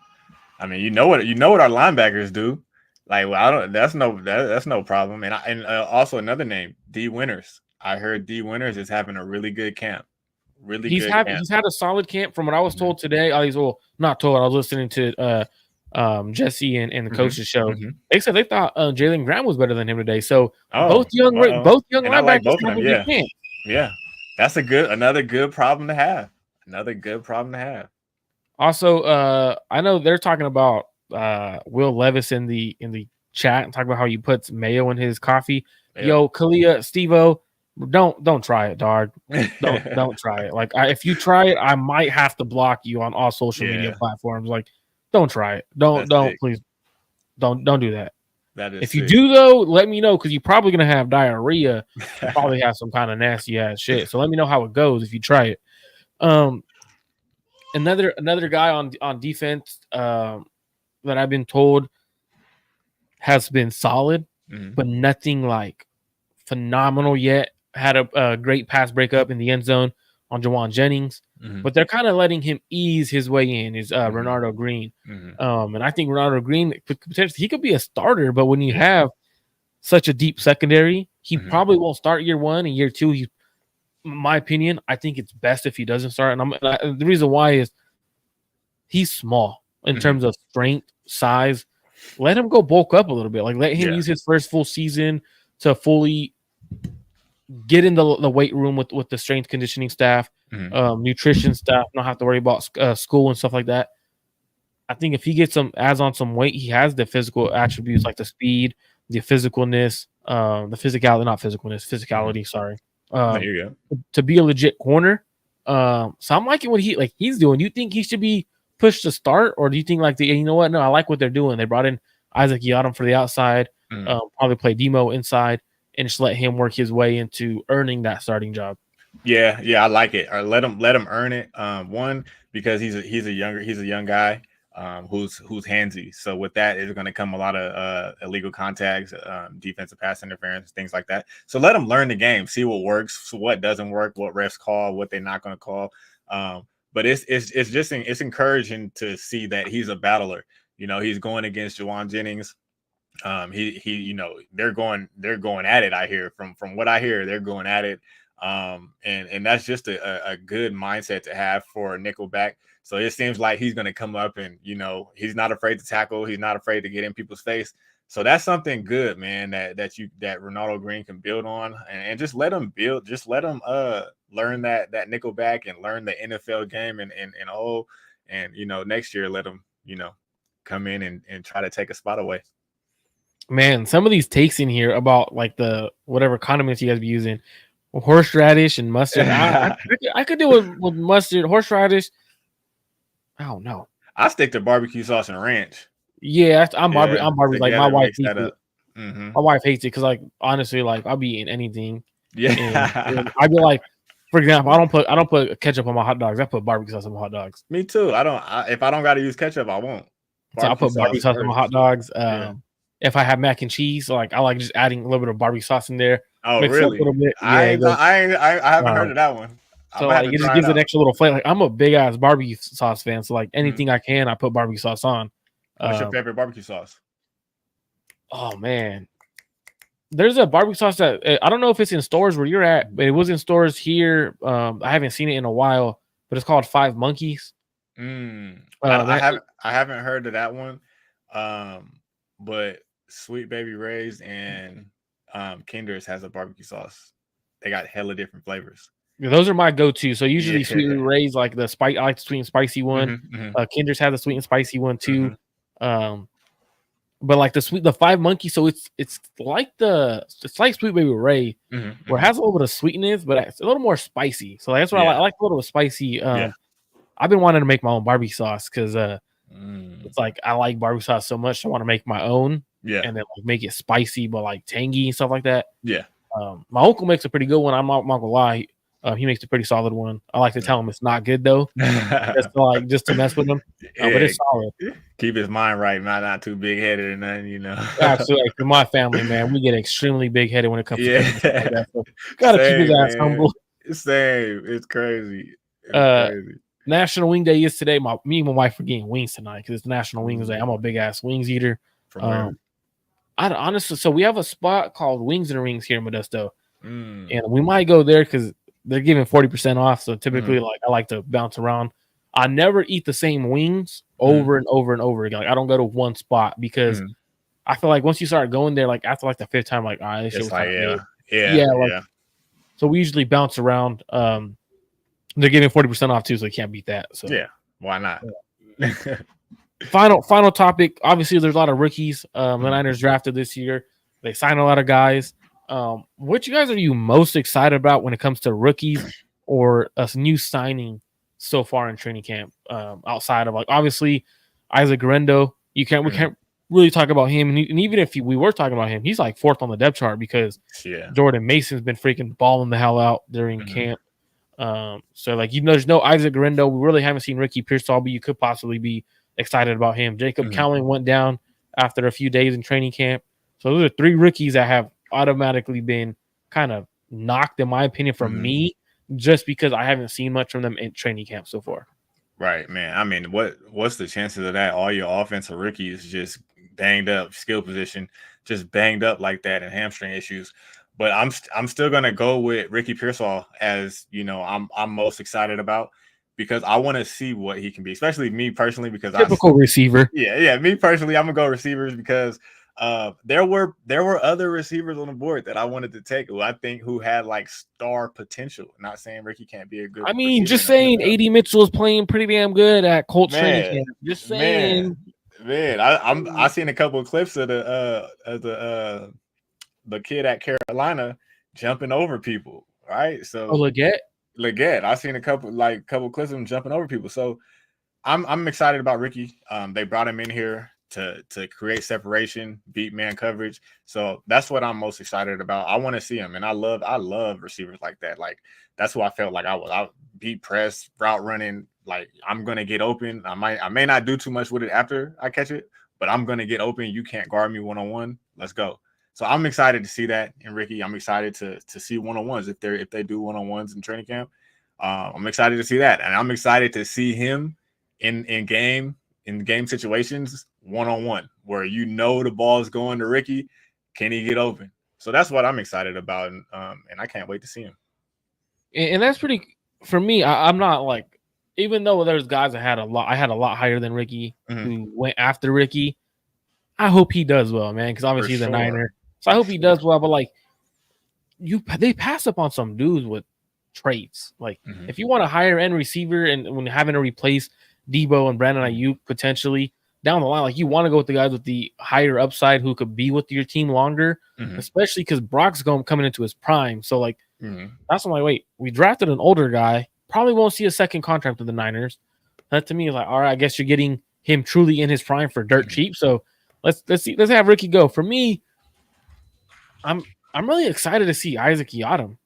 I mean, you know what our linebackers do. Like, well, that's no problem. And also another name, D Winters. I heard D Winters is having a really good camp. He's had a solid camp from what I was told today. Not told. I was listening to Jesse and the coach's show. They said they thought Jalen Graham was better than him today. So both young linebackers like both of them. Yeah, that's another good problem to have. Also, I know they're talking about Will Levis in the chat and talking about how he puts mayo in his coffee. Yeah. Yo, Kalia, Steve-O, don't try it, dog. Don't try it. Like, if you try it, I might have to block you on all social media platforms. Like, don't try it. Don't please don't do that. If you do though, let me know, because you're probably gonna have diarrhea. You probably have some kind of nasty ass shit. So let me know how it goes if you try it. Another guy on defense that I've been told has been solid, but nothing like phenomenal yet. Had a great pass breakup in the end zone on Jawan Jennings, but they're kind of letting him ease his way in. Is Renardo Green, and I think Renardo Green potentially he could be a starter, but when you have such a deep secondary, he probably won't start year 1 and year 2. In my opinion, I think it's best if he doesn't start, and the reason why is he's small in terms of strength, size. Let him go bulk up a little bit. Like, let him use his first full season to fully get in the weight room with the strength conditioning staff, nutrition staff, not have to worry about school and stuff like that. I think if he adds on some weight, he has the physical attributes like the speed, the physicalness, physicality. Sorry. There you go. to be a legit corner. So I'm liking what he's doing. You think he should be pushed to start, or do you think you know what? No, I like what they're doing. They brought in Isaac Yiadom for the outside, probably play Demo inside, and just let him work his way into earning that starting job. Yeah, I like it. Or let him earn it. One, because he's a young guy who's handsy. So with that is going to come a lot of illegal contacts, defensive pass interference, things like that. So let him learn the game, see what works, what doesn't work, what refs call, what they're not going to call. But it's encouraging to see that he's a battler. You know, he's going against Juwan Jennings. He they're going at it. I hear from what I hear, they're going at it. And that's just a good mindset to have for a nickelback. So it seems like he's going to come up and, he's not afraid to tackle. He's not afraid to get in people's face. So that's something good, man, that Ronaldo Green can build on, and just let him build. Just let him learn that nickelback and learn the NFL game and whole. And, next year, let him, come in and try to take a spot away. Man, some of these takes in here about the whatever condiments you guys be using. Horseradish and mustard. I could do with mustard, horseradish. I don't know. I stick to barbecue sauce and ranch. Yeah, I'm barbecue. Like my wife hates it. Mm-hmm. My wife hates it because, honestly, I'll be eating anything. Yeah, and I'd be like, for example, I don't put ketchup on my hot dogs. I put barbecue sauce on my hot dogs. Me too. If I don't got to use ketchup, I won't. So I put barbecue sauce on my hot dogs. If I have mac and cheese, I like just adding a little bit of barbecue sauce in there. Oh, really? I haven't heard of that one. So it just gives it an extra little flavor. I'm a big ass barbecue sauce fan, so anything I can, I put barbecue sauce on. What's your favorite barbecue sauce? Oh man, there's a barbecue sauce that I don't know if it's in stores where you're at, but it was in stores here. I haven't seen it in a while, but it's called Five Monkeys. I haven't heard of that one, but Sweet Baby Ray's and Kinder's has a barbecue sauce. They got hella different flavors. Yeah, those are my go-to. So usually Sweet Baby Ray's I like the sweet and spicy one. Kinder's has the sweet and spicy one too. But the Five Monkeys, so it's like Sweet Baby Ray, where it has a little bit of sweetness, but it's a little more spicy. So that's what I like a little spicy. I've been wanting to make my own barbecue sauce because it's I like barbecue sauce so much, I want to make my own. Yeah, and then make it spicy but tangy and stuff like that. Yeah. My uncle makes a pretty good one. I'm not gonna lie. He makes a pretty solid one. I like to tell him it's not good though, just to mess with him. But it's solid. Keep his mind right, not too big headed or nothing, Absolutely. For my family, man, we get extremely big headed when it comes to things like that. So gotta keep his ass humble. Same. It's crazy. National Wing Day is today. Me and my wife are getting wings tonight because it's National Wings Day. I'm a big ass wings eater. Honestly, so we have a spot called Wings and Rings here in Modesto, and we might go there because they're giving 40% off. So typically, I like to bounce around. I never eat the same wings over and over and over again. I don't go to one spot because I feel like once you start going there, after the fifth time, this shit was yeah. So we usually bounce around. They're giving 40% off too, so you can't beat that. So yeah, why not? Yeah. Final topic. Obviously, there's a lot of rookies. The Niners drafted this year. They signed a lot of guys. Which guys are you most excited about when it comes to rookies or a new signing so far in training camp? Outside of obviously Isaac Guerrero, we can't really talk about him. And even if we were talking about him, he's fourth on the depth chart because Jordan Mason's been freaking balling the hell out during camp. So there's no Isaac Guerrero. We really haven't seen Ricky Pearsall, but you could possibly be excited about him. Jacob Cowling went down after a few days in training camp. So those are three rookies that have automatically been kind of knocked, in my opinion, from me, just because I haven't seen much from them in training camp so far. Right, man. I mean, what's the chances of that? All your offensive rookies just banged up, skill position, just banged up like that, and hamstring issues. But I'm still gonna go with Ricky Pearsall as I'm most excited about because I want to see what he can be, especially me personally because typical receiver. Yeah. Me personally, I'm gonna go receivers because there were other receivers on the board that I wanted to take who had star potential. Not saying Ricky can't be a good. I mean, just saying, AD Mitchell is playing pretty damn good at Colts training camp. Just saying, man. I seen a couple of clips of the kid at Carolina jumping over people. right? So Leggett, I seen a couple clips of him jumping over people. So I'm excited about Ricky. They brought him in here to create separation, beat man coverage. So that's what I'm most excited about. I want to see him, and I love receivers like that. Like that's who I felt like I was. I beat press, route running. Like I'm gonna get open. I may not do too much with it after I catch it, but I'm gonna get open. You can't guard me one-on-one. Let's go. So I'm excited to see that in Ricky. I'm excited to see one-on-ones if they do one-on-ones in training camp. I'm excited to see that, and I'm excited to see him in game situations one-on-one where the ball is going to Ricky. Can he get open? So that's what I'm excited about, and I can't wait to see him. And that's pretty for me. I'm not like, even though there's guys I had a lot higher than Ricky who went after Ricky. I hope he does well, man, because obviously he's a Niner. So I hope he does well. But like, they pass up on some dudes with traits. Like if you want a higher end receiver and when having to replace Debo and Brandon Aiyuk potentially down the line, like you want to go with the guys with the higher upside who could be with your team longer, especially because Brock's coming into his prime. So like that's why we drafted an older guy, probably won't see a second contract with the Niners. That to me is like, all right, I guess you're getting him truly in his prime for dirt cheap. So let's have Ricky go. For me, I'm really excited to see Isaac Yiadom.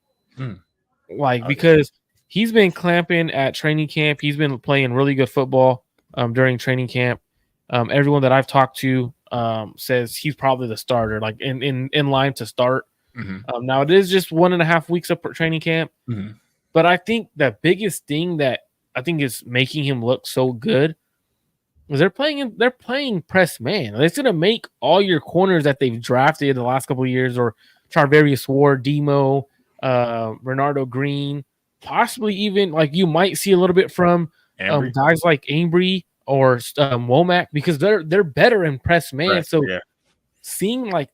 Because he's been clamping at training camp. He's been playing really good football during training camp. Everyone that I've talked to says he's probably the starter, like in line to start. Now it is just 1.5 weeks of training camp, but I think the biggest thing that I think is making him look so good is they're playing press man. It's gonna make all your corners that they've drafted in the last couple of years, or Charvarius Ward, Demo, Renardo Green, possibly even like you might see a little bit from guys like Ambry or Womack, because they're better in press man. Right. So seeing, like,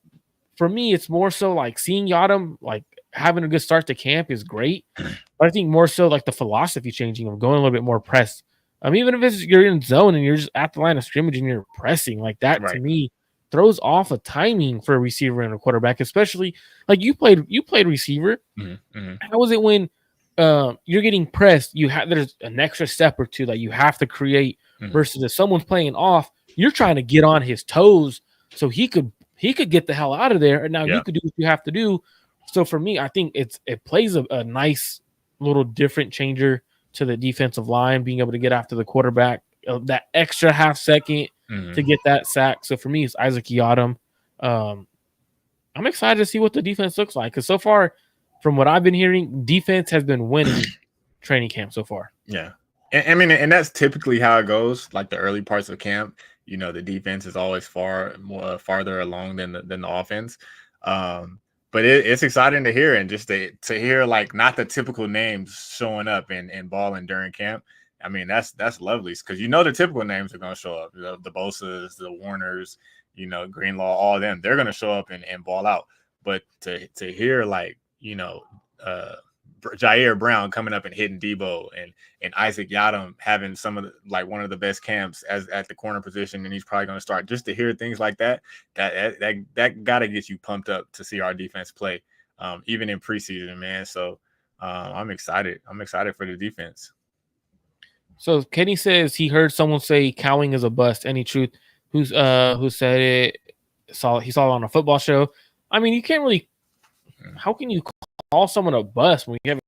for me, it's more so like seeing Yiadom like having a good start to camp is great, but I think more so like the philosophy changing of going a little bit more press. Even if you're in zone and you're just at the line of scrimmage and you're pressing like that, to me throws off a timing for a receiver and a quarterback, especially like you played receiver. How is it when you're getting pressed? There's an extra step or two that you have to create versus if someone's playing off, you're trying to get on his toes so he could get the hell out of there, and now you could do what you have to do. So for me, I think it plays a nice little different changer to the defensive line, being able to get after the quarterback that extra half second to get that sack. So for me, it's Isaac Yiadom. I'm excited to see what the defense looks like, because so far, from what I've been hearing, defense has been winning training camp so far. Yeah. And that's typically how it goes. Like the early parts of camp, the defense is always farther along than the offense. But it's exciting to hear, and just to hear like not the typical names showing up and balling during camp. I mean, that's lovely, because the typical names are going to show up. The Bosas, the Warners, Greenlaw, all of them. They're going to show up and ball out. But to hear like Jair Brown coming up and hitting Debo, and Isaac Yiadom having some of one of the best camps at the corner position, and he's probably going to start. Just to hear things like that got to get you pumped up to see our defense play, even in preseason, man. So I'm excited. I'm excited for the defense. So Kenny says he heard someone say Cowing is a bust. Any truth? Who said it? He saw it on a football show. I mean, you can't really. How can you call someone a bust when you haven't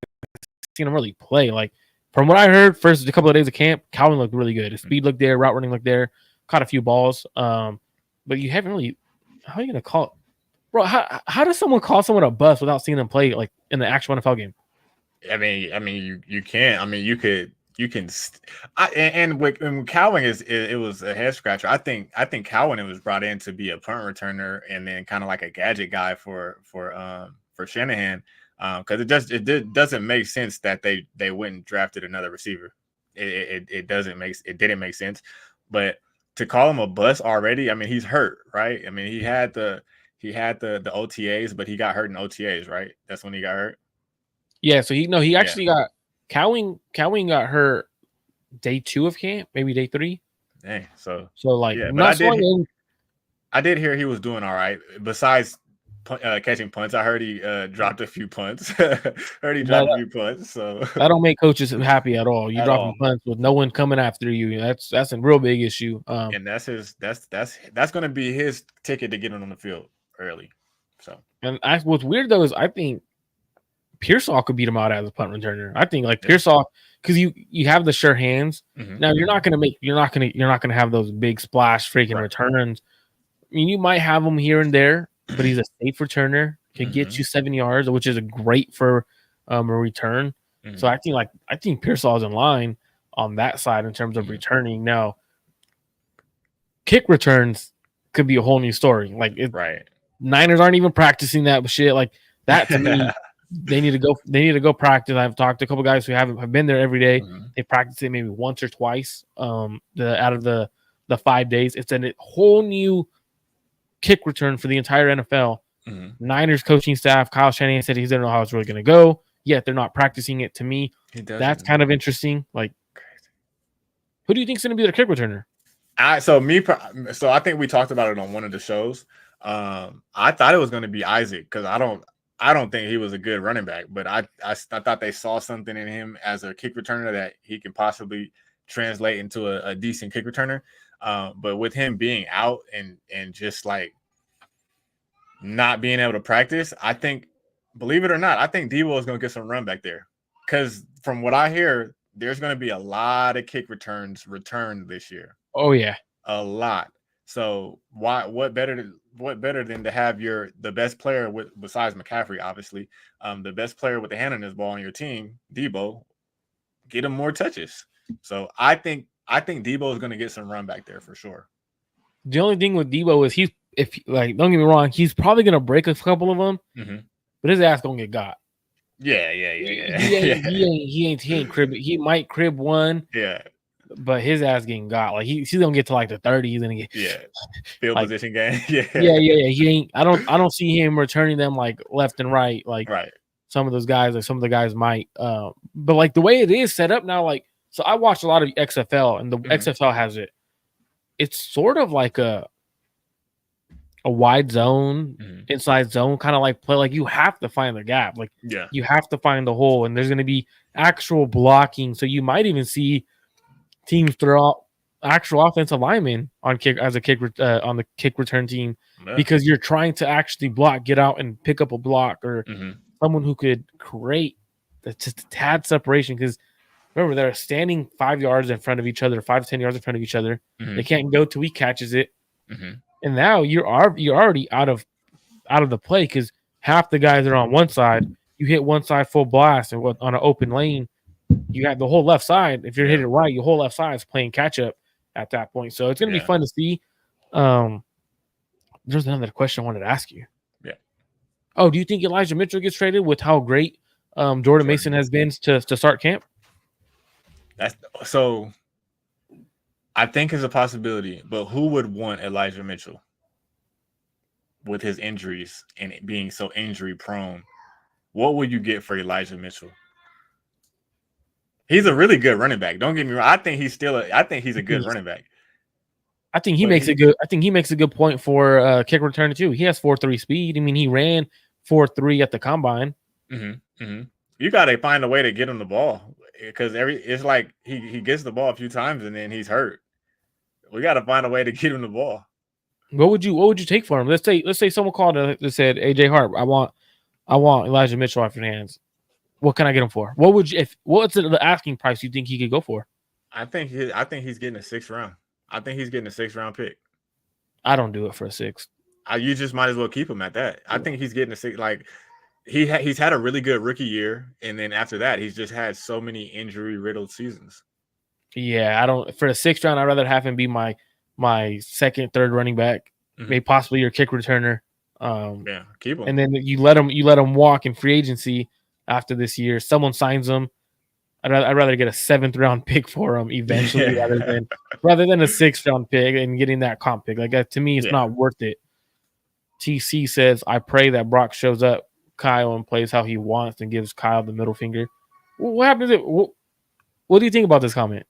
seen him really play? Like, from what I heard, first a couple of days of camp, Cowing looked really good. His speed looked there, route running looked there, caught a few balls. But you haven't really. How are you gonna call it, bro? How does someone call someone a bust without seeing them play like in the actual NFL game? I mean, you can't. I mean, you can. And with Cowing it was a head scratcher. I think Cowing was brought in to be a punt returner and then kind of like a gadget guy for Shanahan, because it doesn't make sense that they went and drafted another receiver. It didn't make sense. But to call him a bust already, I mean, he's hurt, right? I mean, he had the OTAs, but he got hurt in OTAs, right? That's when he got hurt. Yeah, so he actually got Cowing got hurt day 2 of camp, maybe day 3. Dang, so like yeah, but I did hear he was doing all right. Besides catching punts. I heard he dropped a few punts. Heard he dropped a few punts. So that don't make coaches happy at all. You At dropping all. punts with no one coming after you. That's a real big issue. and that's going to be his ticket to get on the field early. So And what's weird though is I think Pearsall could beat him out as a punt returner. I think like Pearsall, because you have the sure hands. Mhm. Now you're not gonna have those big splash freaking returns. I mean, you might have him here and there, but he's a safe returner. Can get you 7 yards, which is a great for a return. So I think Pearsall is in line on that side in terms of returning. Now, kick returns could be a whole new story. Like Niners aren't even practicing that shit. Like that to me, they need to go practice. I've talked to a couple guys who have been there every day. They practice it maybe once or twice. Out of the 5 days, it's a whole new kick return for the entire NFL. Niners coaching staff, Kyle Shanahan said he doesn't know how it's really going to go. Yet they're not practicing it. To me, that's kind of interesting. Like, who do you think is going to be their kick returner? So I think we talked about it on one of the shows. I thought it was going to be Isaac because I don't think he was a good running back, but I thought they saw something in him as a kick returner that he can possibly translate into a decent kick returner. But with him being out and just like not being able to practice, I think, believe it or not, I think Debo is going to get some run back there because from what I hear, there's going to be a lot of kick returns returned this year. Oh yeah, a lot. So what better than to have the best player besides McCaffrey, obviously, the best player with the hand on his ball on your team, Debo, get him more touches. So I think Debo is going to get some run back there for sure. The only thing with Debo is don't get me wrong, he's probably going to break a couple of them, but his ass going to get got. Yeah. He ain't crib. He might crib one. Yeah. But his ass getting got. Like he's gonna get to like the 30. He's gonna get field position game. Yeah. He ain't. I don't see him returning them like left and right. Like some of those guys, like some of the guys might. But like the way it is set up now, like so I watched a lot of XFL and the XFL has it. It's sort of like a wide zone, inside zone kind of like play. Like you have to find the gap. Like you have to find the hole, and there's gonna be actual blocking. So you might even see teams throw out actual offensive linemen on the kick return team because you're trying to actually get out and pick up a block or someone who could create just a tad separation. Because remember, they're standing 5 yards in front of each other, 5 to 10 yards in front of each other. They can't go till he catches it, and now you're already out of the play because half the guys are on one side. You hit one side full blast and on an open lane. You got the whole left side. If you're hitting right, your whole left side is playing catch up at that point. So it's going to be fun to see. There's another question I wanted to ask you. Yeah. Oh, do you think Elijah Mitchell gets traded with how great Jordan Mason has been to start camp? So I think it's a possibility, but who would want Elijah Mitchell with his injuries and being so injury prone? What would you get for Elijah Mitchell? He's a really good running back. Don't get me wrong. I think he's a good running back. I think he makes a good point for kick returner too. He has 4.3 speed. I mean, he ran 4.3 at the combine. You got to find a way to get him the ball because it's like he gets the ball a few times and then he's hurt. We got to find a way to get him the ball. What would you take for him? Let's say someone called and said, "AJ Harper, I want Elijah Mitchell off your hands. What can I get him for? What's the asking price you think he could go for?" I think he's getting a 6th round. I think he's getting a 6th round pick. I don't do it for a 6th. You just might as well keep him at that. I think he's getting a 6. Like he's had a really good rookie year, and then after that, he's just had so many injury riddled seasons. Yeah, I don't for the 6th round. I'd rather have him be my 2nd, 3rd running back, maybe possibly your kick returner. Keep him, and then you let him walk in free agency. After this year, someone signs him. I'd rather get a 7th round pick for him eventually rather than a 6th round pick and getting that comp pick. Like to me, it's not worth it. TC says, "I pray that Brock shows up, Kyle, and plays how he wants and gives Kyle the middle finger." What happens? What do you think about this comment?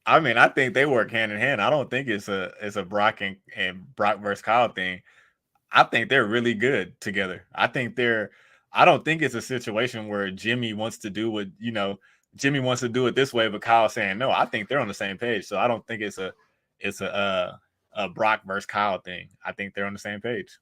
I mean, I think they work hand in hand. I don't think it's a Brock and Brock versus Kyle thing. I think they're really good together. I don't think it's a situation where Jimmy wants to do what, Jimmy wants to do it this way, but Kyle's saying no. I think they're on the same page. So I don't think it's a Brock versus Kyle thing. I think they're on the same page.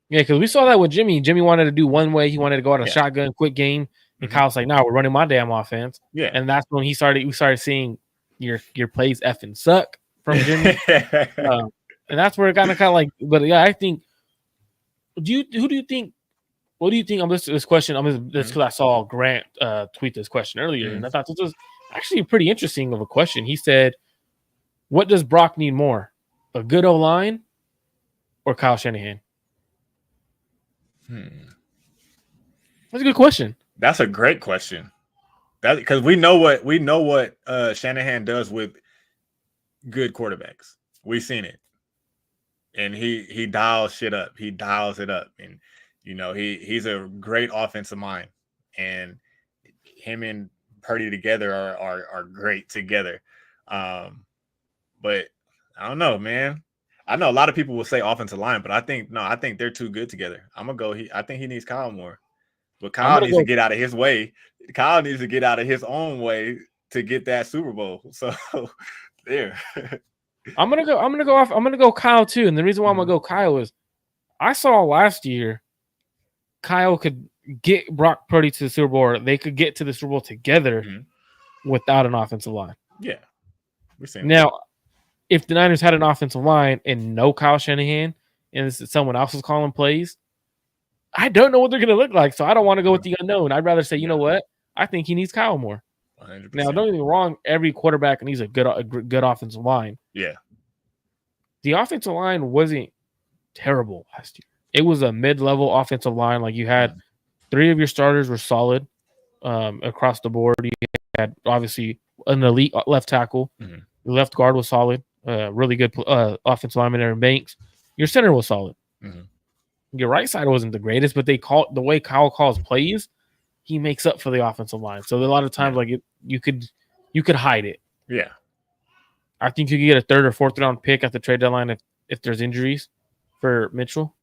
Yeah, because we saw that with Jimmy. Jimmy wanted to do one way. He wanted to go out a shotgun, quick game. And Kyle's like, no, we're running my damn offense. Yeah. And that's when we started seeing your plays effing suck from Jimmy. And that's where it kind of like, but yeah, I think, what do you think? I'm listening to this question. This because I saw Grant tweet this question earlier. And I thought this was actually pretty interesting of a question. He said, what does Brock need more? A good O-line or Kyle Shanahan? That's a good question. That's a great question. That because we know what Shanahan does with good quarterbacks. We've seen it, and he dials shit up. He dials it up, and he's a great offensive mind, and him and Purdy together are great together. But I don't know, man. I know a lot of people will say offensive line, but I think they're too good together. I think he needs Kyle more. But Kyle needs to get out of his way. Kyle needs to get out of his own way to get that Super Bowl. So there. I'm gonna go Kyle too. And the reason why I'm gonna go Kyle is I saw last year Kyle could get Brock Purdy to the Super Bowl, or they could get to the Super Bowl together without an offensive line. Yeah. We're saying now, if the Niners had an offensive line and no Kyle Shanahan and someone else is calling plays, I don't know what they're going to look like, so I don't want to go with the unknown. I'd rather say, you know what? I think he needs Kyle more. 100%. Now, don't get me wrong. Every quarterback needs a good offensive line. Yeah. The offensive line wasn't terrible last year. It was a mid-level offensive line. Like you had 3 of your starters were solid across the board. You had obviously an elite left tackle. The left guard was solid. Really good offensive lineman, Aaron Banks. Your center was solid. Your right side wasn't the greatest, but the way Kyle calls plays, he makes up for the offensive line. So a lot of times, you could hide it. Yeah, I think you could get a 3rd or 4th round pick at the trade deadline if there's injuries for Mitchell.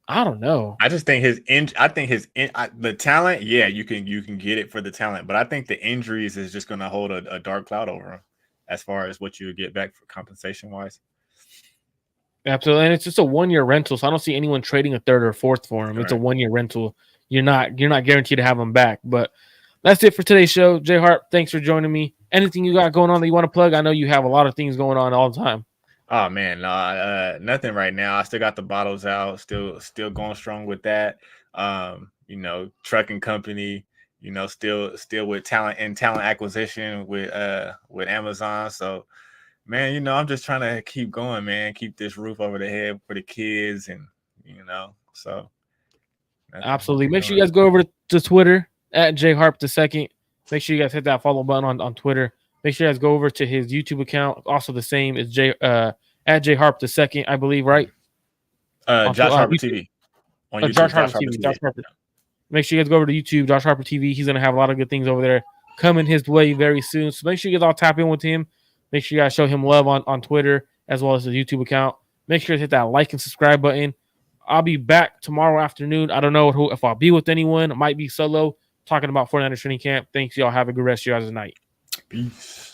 I don't know. I just think the talent. Yeah, you can get it for the talent, but I think the injuries is just going to hold a dark cloud over him as far as what you would get back for compensation wise. Absolutely, and it's just a 1-year rental, so I don't see anyone trading a 3rd or 4th for him. It's a 1-year rental. You're not guaranteed to have him back. But that's it for today's show. Jay Harp, thanks for joining me. Anything you got going on that you want to plug? I know you have a lot of things going on all the time. Oh man, nothing right now. I still got the bottles out. Still going strong with that. Trucking company. Still with talent acquisition with Amazon. So. Man, I'm just trying to keep going, man. Keep this roof over the head for the kids, and so. Absolutely. Make sure you guys go over to Twitter at JHarp2. Make sure you guys hit that follow button on Twitter. Make sure you guys go over to his YouTube account. Also the same as at JHarp2, I believe, right? Josh Harper TV. On YouTube, Josh Harper TV. Josh Harper. Make sure you guys go over to YouTube, Josh Harper TV. He's gonna have a lot of good things over there coming his way very soon. So make sure you guys all tap in with him. Make sure you guys show him love on Twitter as well as his YouTube account. Make sure to hit that like and subscribe button. I'll be back tomorrow afternoon. I don't know if I'll be with anyone. It might be solo talking about 49ers training camp. Thanks, y'all. Have a good rest of your guys' night. Peace.